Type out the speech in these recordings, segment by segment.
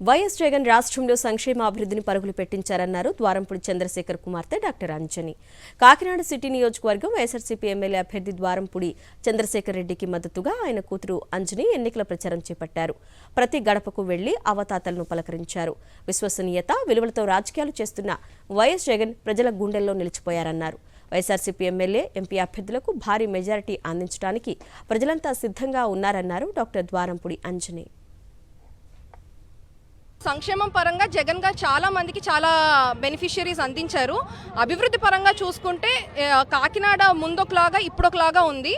YS Jagan రాష్ట్రంలో సంక్షేమాభివృద్ధిని పరుగులు పెట్టించారన్నారు ద్వారంపూడి చంద్రశేఖర్ కుమార్తె డాక్టర్ అంజని. కాకినాడ సిటీ నియోజకవర్గం వైఎస్ఆర్సీపీ ఎమ్మెల్యే అభ్యర్థి ద్వారంపూడి చంద్రశేఖర్ రెడ్డికి మద్దతుగా ఆయన కూతురు అంజని ఎన్నికల ప్రచారం చేపట్టారు. ప్రతి గడపకు వెళ్లి అవతాతలను పలకరించారు. విశ్వసనీయత, విలువలతో రాజకీయాలు చేస్తున్న వైఎస్ జగన్ ప్రజల గుండెల్లో నిలిచిపోయారన్నారు. వైఎస్ఆర్సీపీ ఎమ్మెల్యే, ఎంపీ అభ్యర్థులకు భారీ మెజారిటీ అందించడానికి ప్రజలంతా సిద్ధంగా ఉన్నారన్నారు డాక్టర్ ద్వారంపూడి అంజని. సంక్షేమం పరంగా జగన్ గారు చాలా మందికి చాలా బెనిఫిషియరీస్ అందించారు. అభివృద్ధి పరంగా చూసుకుంటే కాకినాడ ముందొకలాగా ఇప్పుడొకలాగా ఉంది.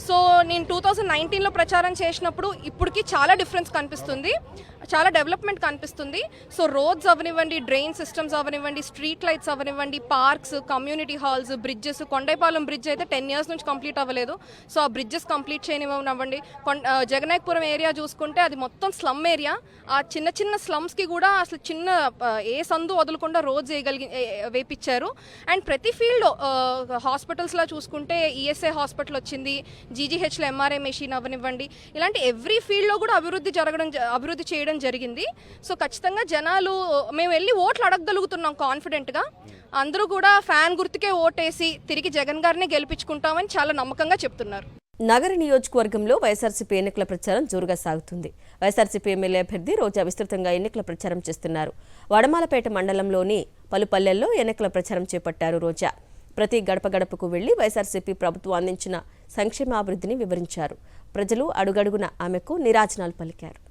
సో నేను 2019లో ప్రచారం చేసినప్పుడు ఇప్పటికి చాలా డిఫరెన్స్ కనిపిస్తుంది, చాలా డెవలప్మెంట్ కనిపిస్తుంది. సో రోడ్స్ అవనివ్వండి, డ్రైన్ సిస్టమ్స్ అవనివ్వండి, స్ట్రీట్ లైట్స్ అవనివ్వండి, parks, community halls, bridges. Kondaipalem bridge అయితే 10 years నుంచి కంప్లీట్ అవ్వలేదు. సో ఆ బ్రిడ్జెస్ కంప్లీట్ చేయనివ్వనివ్వండి. జగనాయకపురం ఏరియా చూసుకుంటే అది మొత్తం స్లమ్ ఏరియా. ఆ చిన్న చిన్న స్లమ్స్కి కూడా అసలు చిన్న ఏ సందు వదలకుండా రోడ్స్ వేపించారు. అండ్ ప్రతి ఫీల్డ్ హాస్పిటల్స్లో చూసుకుంటే ఈఎస్ఐ హాస్పిటల్ వచ్చింది, జీజీహెచ్లో ఎంఆర్ఐ మెషిన్ అవనివ్వండి, ఇలాంటి ఎవ్రీ ఫీల్డ్లో కూడా అభివృద్ధి చేయడం జరిగింది. సో ఖచ్చితంగా జనాలు మేము వెళ్ళి ఓట్లు అడగగలుగుతున్నాం కాన్ఫిడెంట్గా. అందరూ కూడా ఫ్యాన్ గుర్తుకే ఓటేసి తిరిగి జగన్ గారిని గెలిపించుకుంటామని చాలా నమ్మకంగా చెప్తున్నారు. నగర నియోజకవర్గంలో వైఎస్ఆర్సీపీ ఎన్నికల ప్రచారం జోరుగా సాగుతుంది. వైఎస్ఆర్సీపీ ఎమ్మెల్యే అభ్యర్థి రోజా విస్తృతంగా ఎన్నికల ప్రచారం చేస్తున్నారు. వడమాలపేట మండలంలోని పలు పల్లెల్లో ఎన్నికల ప్రచారం చేపట్టారు రోజా. ప్రతి గడప గడపకు వెళ్లి వైఎస్ఆర్సీపీ ప్రభుత్వం అందించిన సంక్షేమాభివృద్ధిని వివరించారు. ప్రజలు అడుగడుగున ఆమెకు నీరాజనాలు పలికారు.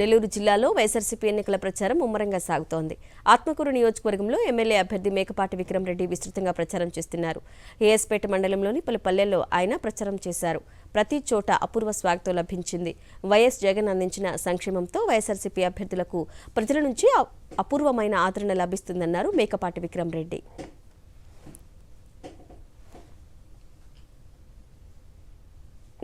నెల్లూరు జిల్లాలో వైఎస్ఆర్సీపీ ఎన్నికల ప్రచారం ముమ్మరంగా సాగుతోంది. ఆత్మకూరు నియోజకవర్గంలో ఎమ్మెల్యే అభ్యర్థి మేకపాటి విక్రమ్ రెడ్డి విస్తృతంగా ప్రచారం చేస్తున్నారు. ఏఎస్పేట మండలంలోని పలు పల్లెల్లో ఆయన ప్రచారం చేశారు. ప్రతి చోట అపూర్వ స్వాగతం లభించింది. వైఎస్ జగన్ అందించిన సంక్షేమంతో వైఎస్ఆర్సీపీ అభ్యర్థులకు ప్రజల నుంచి అపూర్వమైన ఆదరణ లభిస్తుందన్నారు మేకపాటి విక్రమ్ రెడ్డి.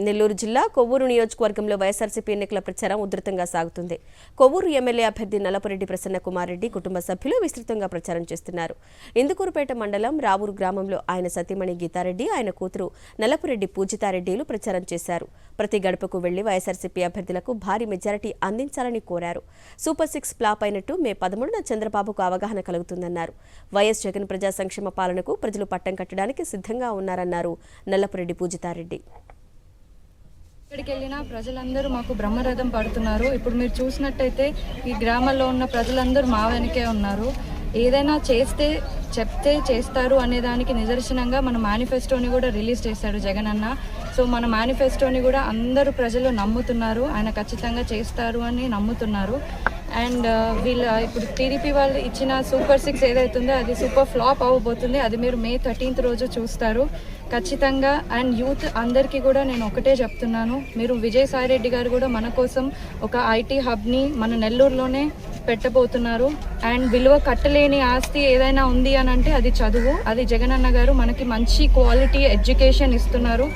నెల్లూరు జిల్లా కొవ్వూరు నియోజకవర్గంలో వైఎస్ఆర్సీపీ ఎన్నికల ప్రచారం ఉధృతంగా సాగుతుంది. కొవ్వూరు ఎమ్మెల్యే అభ్యర్థి నల్లపురెడ్డి ప్రసన్న కుమార్ రెడ్డి కుటుంబ సభ్యులు విస్తృతంగా ప్రచారం చేస్తున్నారు. ఇందుకూరుపేట మండలం రావూరు గ్రామంలో ఆయన సతీమణి గీతారెడ్డి, ఆయన కూతురు నల్లపురెడ్డి పూజితారెడ్డిలు ప్రచారం చేశారు. ప్రతి గడపకు వెళ్లి వైఎస్ఆర్సీపీ అభ్యర్థులకు భారీ మెజారిటీ అందించాలని కోరారు. సూపర్ 6 ఫ్లాప్ అయినట్టు మే 13న చంద్రబాబుకు అవగాహన కలుగుతుందన్నారు. వైఎస్ జగన్ ప్రజా సంక్షేమ పాలనకు ప్రజలు పట్టం కట్టడానికి సిద్ధంగా ఉన్నారన్నారు నల్లపురెడ్డి పూజితారెడ్డి. ఎక్కడికి వెళ్ళినా ప్రజలందరూ మాకు బ్రహ్మరథం పడుతున్నారు. ఇప్పుడు మీరు చూసినట్టయితే ఈ గ్రామాల్లో ఉన్న ప్రజలందరూ మా వెనకే ఉన్నారు. ఏదైనా చెప్తే చేస్తారు అనే దానికి నిదర్శనంగా మన మేనిఫెస్టోని కూడా రిలీజ్ చేశాడు జగన్ అన్న. సో మన మేనిఫెస్టోని కూడా అందరూ ప్రజలు నమ్ముతున్నారు, ఆయన ఖచ్చితంగా చేస్తారు అని నమ్ముతున్నారు. అండ్ ఇప్పుడు టీడీపీ వాళ్ళు ఇచ్చిన సూపర్ 6 ఏదైతుందో అది సూపర్ ఫ్లాప్ అవ్వబోతుంది. అది మీరు May 13th రోజు చూస్తారు ఖచ్చితంగా. అండ్ యూత్ అందరికీ కూడా నేను ఒకటే చెప్తున్నాను, మీరు విజయసాయి రెడ్డి గారు కూడా మన కోసం ఒక ఐటీ హబ్ని మన నెల్లూరులోనే పెట్టబోతున్నారు. అండ్ విలువ కట్టలేని ఆస్తి ఏదైనా ఉంది అని అంటే అది చదువు. అది జగనన్న గారు మనకి మంచి క్వాలిటీ ఎడ్యుకేషన్ ఇస్తున్నారు.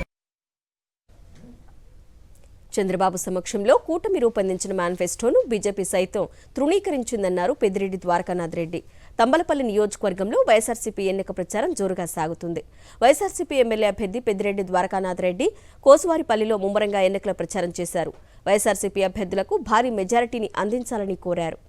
చంద్రబాబు సమక్షంలో కూటమి రూపొందించిన మేనిఫెస్టోను బీజేపీ సైతం తృణీకరించిందన్నారు పెద్దిరెడ్డి ద్వారకానాథ్ రెడ్డి. తంబలపల్లి నియోజకవర్గంలో వైఎస్ఆర్సీపీ ఎన్నిక ప్రచారం జోరుగా సాగుతుంది. వైఎస్ఆర్సీపీ ఎమ్మెల్యే అభ్యర్థి పెద్దిరెడ్డి ద్వారకానాథ్ రెడ్డి కోసువారిపల్లిలో ముమ్మరంగా ఎన్నికల ప్రచారం చేశారు. వైఎస్ఆర్సీపీ అభ్యర్థులకు భారీ మెజారిటీని అందించాలని కోరారు.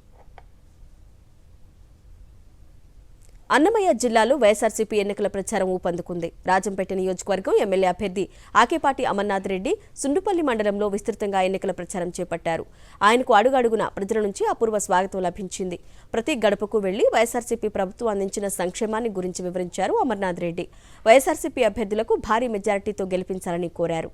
అన్నమయ్య జిల్లాలో వైఎస్ఆర్సీపీ ఎన్నికల ప్రచారం ఊపందుకుంది. రాజంపేట నియోజకవర్గం ఎమ్మెల్యే అభ్యర్థి ఆకేపాటి అమర్నాథ్ రెడ్డి సుండుపల్లి మండలంలో విస్తృతంగా ఎన్నికల ప్రచారం చేపట్టారు. ఆయనకు అడుగడుగున ప్రజల నుంచి అపూర్వ స్వాగతం లభించింది. ప్రతి గడపకు వెళ్లి వైఎస్ఆర్సీపీ ప్రభుత్వం అందించిన సంక్షేమాన్ని గురించి వివరించారు అమర్నాథ్ రెడ్డి. వైఎస్ఆర్సీపీ అభ్యర్థులకు భారీ మెజారిటీతో గెలిపించాలని కోరారు.